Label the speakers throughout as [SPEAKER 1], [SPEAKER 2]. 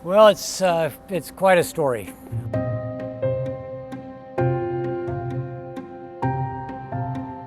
[SPEAKER 1] Well, it's quite a story.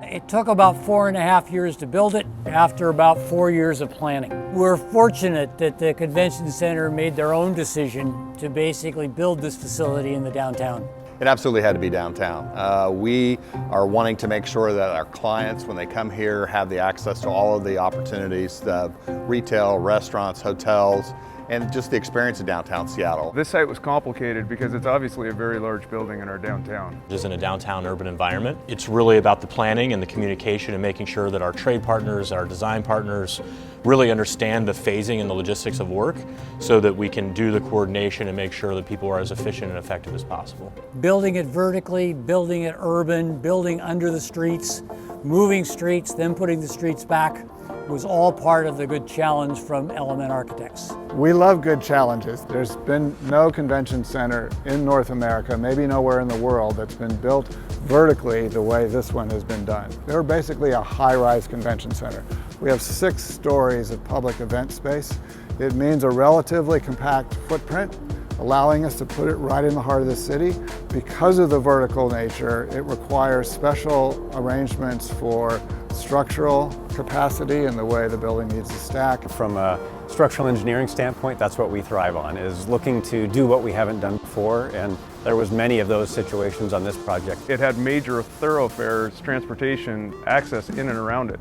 [SPEAKER 1] It took about 4.5 years to build it after about 4 years of planning. We're fortunate that the convention center made their own decision to basically build this facility in the downtown.
[SPEAKER 2] It absolutely had to be downtown. We are wanting to make sure that our clients, when they come here, have the access to all of the opportunities, the retail, restaurants, hotels, and just the experience of downtown Seattle.
[SPEAKER 3] This site was complicated because it's obviously a very large building in our downtown.
[SPEAKER 4] Just in a downtown urban environment, it's really about the planning and the communication and making sure that our trade partners, our design partners really understand the phasing and the logistics of work so that we can do the coordination and make sure that people are as efficient and effective as possible.
[SPEAKER 1] Building it vertically, building it urban, building under the streets, moving streets, then putting the streets back was all part of the good challenge from Element Architects.
[SPEAKER 5] We love good challenges. There's been no convention center in North America, maybe nowhere in the world, that's been built vertically the way this one has been done. They're basically a high-rise convention center. We have 6 stories of public event space. It means a relatively compact footprint, allowing us to put it right in the heart of the city. Because of the vertical nature, it requires special arrangements for structural capacity and the way the building needs to stack.
[SPEAKER 6] From a structural engineering standpoint, that's what we thrive on, is looking to do what we haven't done before, and there was many of those situations on this project.
[SPEAKER 3] It had major thoroughfares, transportation access in and around it,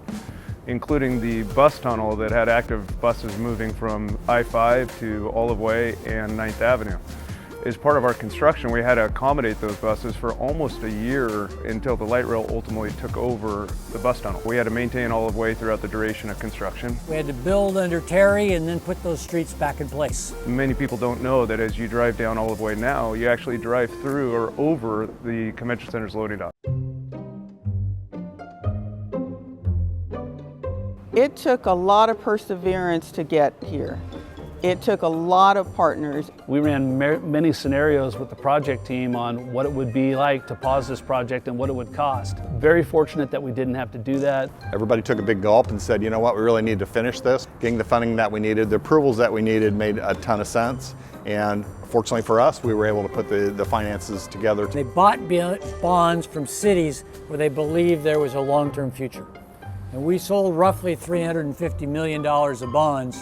[SPEAKER 3] including the bus tunnel that had active buses moving from I-5 to Olive Way and 9th Avenue. As part of our construction, we had to accommodate those buses for almost a year until the light rail ultimately took over the bus tunnel. We had to maintain Olive Way throughout the duration of construction.
[SPEAKER 1] We had to build under Terry and then put those streets back in place.
[SPEAKER 3] Many people don't know that as you drive down Olive Way now, you actually drive through or over the convention center's loading dock.
[SPEAKER 7] It took a lot of perseverance to get here. It took a lot of partners.
[SPEAKER 8] We ran many scenarios with the project team on what it would be like to pause this project and what it would cost. Very fortunate that we didn't have to do that.
[SPEAKER 2] Everybody took a big gulp and said, you know what, we really need to finish this. Getting the funding that we needed, the approvals that we needed made a ton of sense. And fortunately for us, we were able to put the finances together.
[SPEAKER 1] They bought bonds from cities where they believed there was a long-term future. And we sold roughly $350 million of bonds.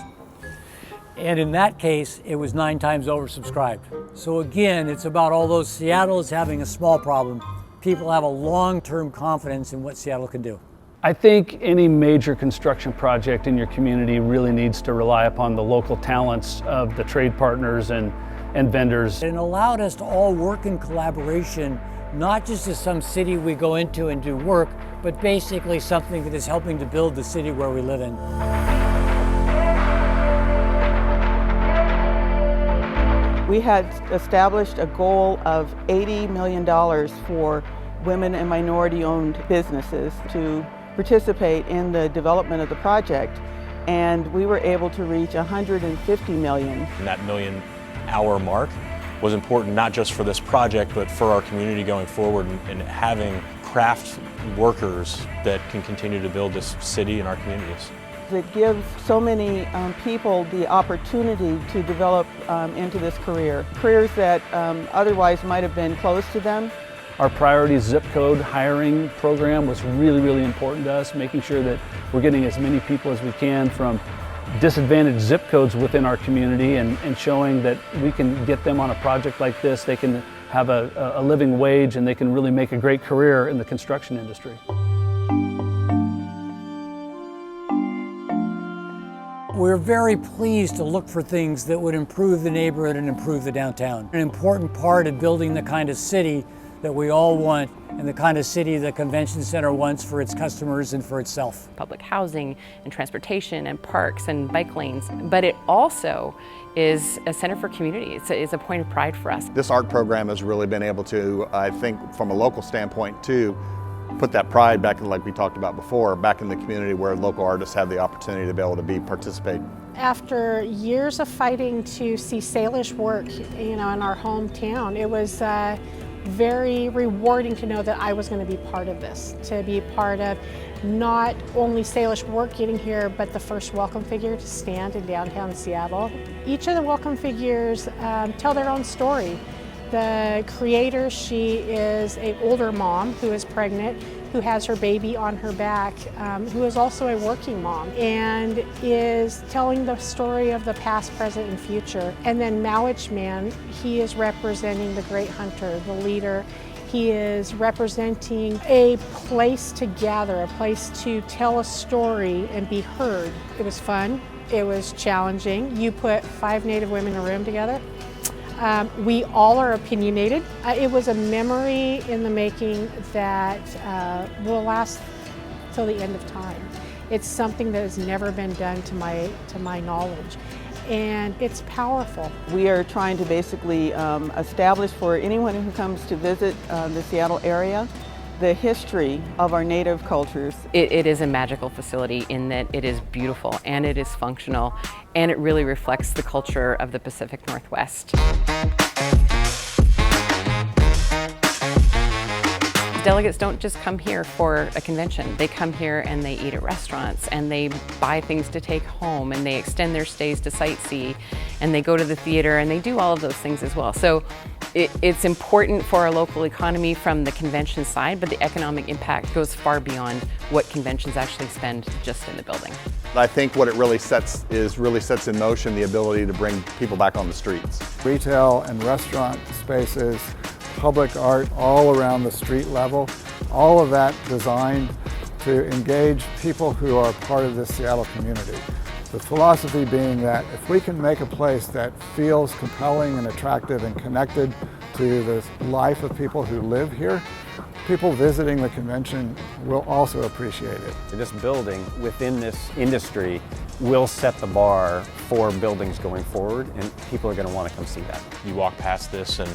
[SPEAKER 1] And in that case, it was 9 times oversubscribed. So again, it's about although Seattle is having a small problem, people have a long-term confidence in what Seattle can do.
[SPEAKER 8] I think any major construction project in your community really needs to rely upon the local talents of the trade partners and vendors.
[SPEAKER 1] It allowed us to all work in collaboration, not just as some city we go into and do work, but basically something that is helping to build the city where we live in.
[SPEAKER 7] We had established a goal of $80 million for women and minority-owned businesses to participate in the development of the project, and we were able to reach $150 million.
[SPEAKER 4] And that million-hour mark was important not just for this project, but for our community going forward and having craft workers that can continue to build this city and our communities.
[SPEAKER 7] It gives so many people the opportunity to develop into this careers that otherwise might have been closed to them.
[SPEAKER 8] Our priority zip code hiring program was really important to us, making sure that we're getting as many people as we can from disadvantaged zip codes within our community and showing that we can get them on a project like this. They can have a living wage and they can really make a great career in the construction industry.
[SPEAKER 1] We're very pleased to look for things that would improve the neighborhood and improve the downtown. An important part of building the kind of city that we all want and the kind of city the convention center wants for its customers and for itself.
[SPEAKER 9] Public housing and transportation and parks and bike lanes, but it also is a center for community. It's a point of pride for us.
[SPEAKER 2] This art program has really been able to, I think, from a local standpoint too, put that pride back in, like we talked about before, back in the community where local artists have the opportunity to be able to participate.
[SPEAKER 10] After years of fighting to see Salish work, in our hometown, it was very rewarding to know that I was going to be part of this, to be part of not only Salish work getting here, but the first welcome figure to stand in downtown Seattle. Each of the welcome figures tell their own story. The creator, she is an older mom who is pregnant, who has her baby on her back, who is also a working mom, and is telling the story of the past, present, and future. And then Mowich Man, he is representing the great hunter, the leader. He is representing a place to gather, a place to tell a story and be heard. It was fun, it was challenging. You put 5 Native women in a room together. We all are opinionated. It was a memory in the making that will last till the end of time. It's something that has never been done to my knowledge, and it's powerful.
[SPEAKER 7] We are trying to basically establish for anyone who comes to visit the Seattle area the history of our Native cultures.
[SPEAKER 9] It is a magical facility in that it is beautiful and it is functional, and it really reflects the culture of the Pacific Northwest. Delegates don't just come here for a convention. They come here and they eat at restaurants, and they buy things to take home, and they extend their stays to sightsee, and they go to the theater, and they do all of those things as well. So it's important for our local economy from the convention side, but the economic impact goes far beyond what conventions actually spend just in the building.
[SPEAKER 2] I think what it really sets in motion the ability to bring people back on the streets.
[SPEAKER 5] Retail and restaurant spaces, public art all around the street level, all of that designed to engage people who are part of this Seattle community. The philosophy being that if we can make a place that feels compelling and attractive and connected to the life of people who live here, people visiting the convention will also appreciate it.
[SPEAKER 6] This building within this industry will set the bar for buildings going forward, and people are going to want to come see that.
[SPEAKER 4] You walk past this and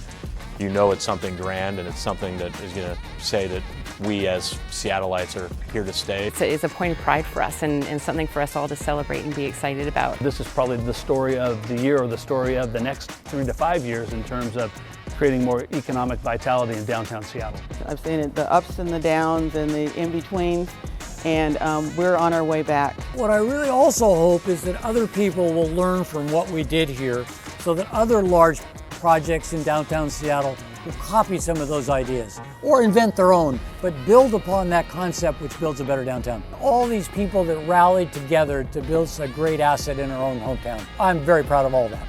[SPEAKER 4] you know it's something grand, and it's something that is going to say that we as Seattleites are here to stay.
[SPEAKER 9] It's a point of pride for us, and something for us all to celebrate and be excited about.
[SPEAKER 8] This is probably the story of the year, or the story of the next 3 to 5 years in terms of creating more economic vitality in downtown Seattle.
[SPEAKER 7] I've seen it, the ups and the downs and the in-betweens, and we're on our way back.
[SPEAKER 1] What I really also hope is that other people will learn from what we did here, so that other large projects in downtown Seattle will copy some of those ideas or invent their own, but build upon that concept which builds a better downtown. All these people that rallied together to build a great asset in our own hometown. I'm very proud of all that.